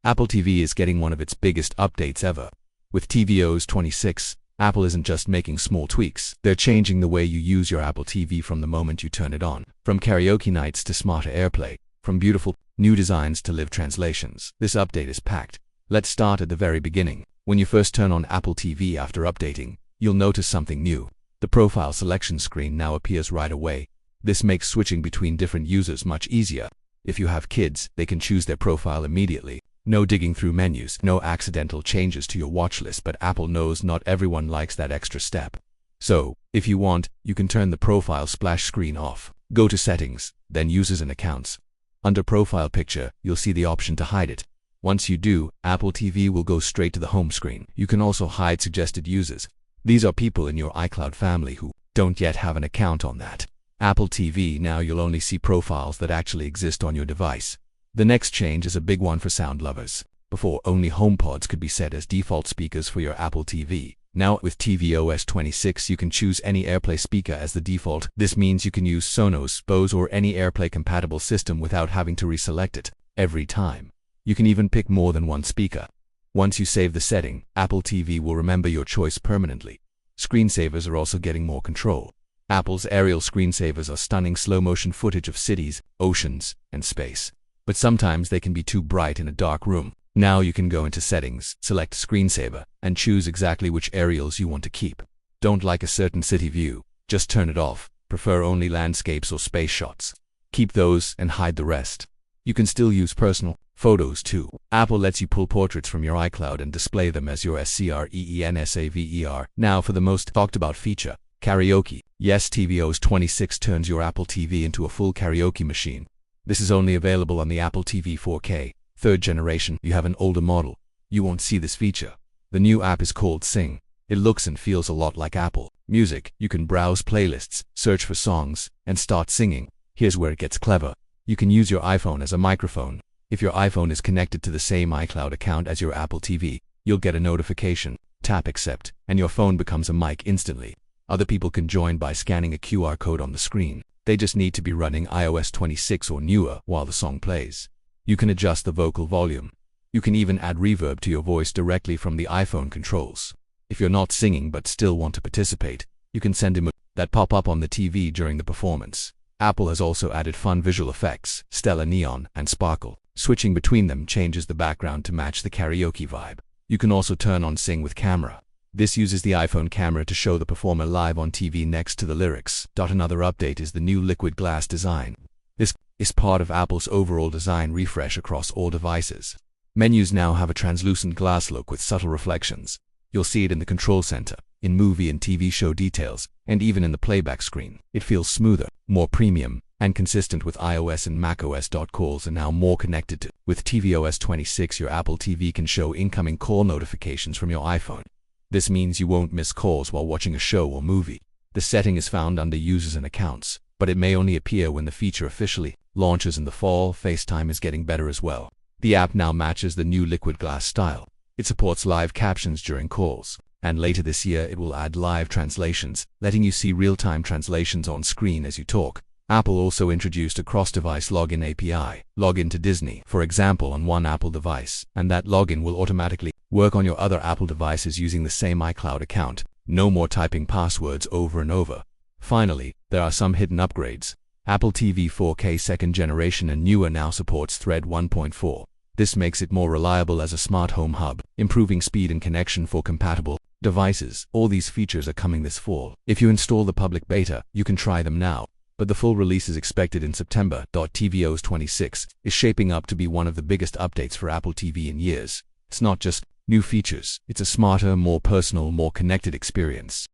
Apple TV is getting one of its biggest updates ever. With tvOS 26, Apple isn't just making small tweaks, they're changing the way you use your Apple TV from the moment you turn it on. From karaoke nights to smarter AirPlay, from beautiful, new designs to live translations, this update is packed. Let's start at the very beginning. When you first turn on Apple TV after updating, you'll notice something new. The profile selection screen now appears right away. This makes switching between different users much easier. If you have kids, they can choose their profile immediately. No digging through menus, no accidental changes to your watch list, but Apple knows not everyone likes that extra step. So, if you want, you can turn the profile splash screen off. Go to Settings, then Users and Accounts. Under Profile Picture, you'll see the option to hide it. Once you do, Apple TV will go straight to the home screen. You can also hide suggested users. These are people in your iCloud family who don't yet have an account on that Apple TV. Now you'll only see profiles that actually exist on your device. The next change is a big one for sound lovers. Before, only HomePods could be set as default speakers for your Apple TV. Now, with tvOS 26, you can choose any AirPlay speaker as the default. This means you can use Sonos, Bose, or any AirPlay-compatible system without having to reselect it every time. You can even pick more than one speaker. Once you save the setting, Apple TV will remember your choice permanently. Screensavers are also getting more control. Apple's aerial screensavers are stunning slow-motion footage of cities, oceans, and space. But sometimes they can be too bright in a dark room. Now you can go into Settings, select Screensaver, and choose exactly which aerials you want to keep. Don't like a certain city view? Just turn it off. Prefer only landscapes or space shots? Keep those and hide the rest. You can still use personal photos too. Apple lets you pull portraits from your iCloud and display them as your screensaver. Now for the most talked about feature, karaoke. Yes, tvOS 26 turns your Apple TV into a full karaoke machine. This is only available on the Apple TV 4K, 3rd generation. You have an older model, you won't see this feature. The new app is called Sing. It looks and feels a lot like Apple Music. You can browse playlists, search for songs, and start singing. Here's where it gets clever. You can use your iPhone as a microphone. If your iPhone is connected to the same iCloud account as your Apple TV, you'll get a notification. Tap Accept, and your phone becomes a mic instantly. Other people can join by scanning a QR code on the screen. They just need to be running iOS 26 or newer while the song plays. You can adjust the vocal volume. You can even add reverb to your voice directly from the iPhone controls. If you're not singing but still want to participate, you can send emojis that pop up on the TV during the performance. Apple has also added fun visual effects, stellar neon, and sparkle. Switching between them changes the background to match the karaoke vibe. You can also turn on Sing with Camera. This uses the iPhone camera to show the performer live on TV next to the lyrics. Another update is the new liquid glass design. This is part of Apple's overall design refresh across all devices. Menus now have a translucent glass look with subtle reflections. You'll see it in the control center, in movie and TV show details, and even in the playback screen. It feels smoother, more premium, and consistent with iOS and macOS. Calls are now more connected to. With tvOS 26, your Apple TV can show incoming call notifications from your iPhone. This means you won't miss calls while watching a show or movie. The setting is found under Users and Accounts, but it may only appear when the feature officially launches in the fall. FaceTime is getting better as well. The app now matches the new liquid glass style. It supports live captions during calls, and later this year it will add live translations, letting you see real-time translations on screen as you talk. Apple also introduced a cross-device login API. Log into Disney, for example, on one Apple device, and that login will automatically work on your other Apple devices using the same iCloud account. No more typing passwords over and over. Finally, there are some hidden upgrades. Apple TV 4K 2nd generation and newer now supports Thread 1.4. This makes it more reliable as a smart home hub, improving speed and connection for compatible devices. All these features are coming this fall. If you install the public beta, you can try them now, but the full release is expected in September. tvOS 26 is shaping up to be one of the biggest updates for Apple TV in years. It's not just new features, it's a smarter, more personal, more connected experience.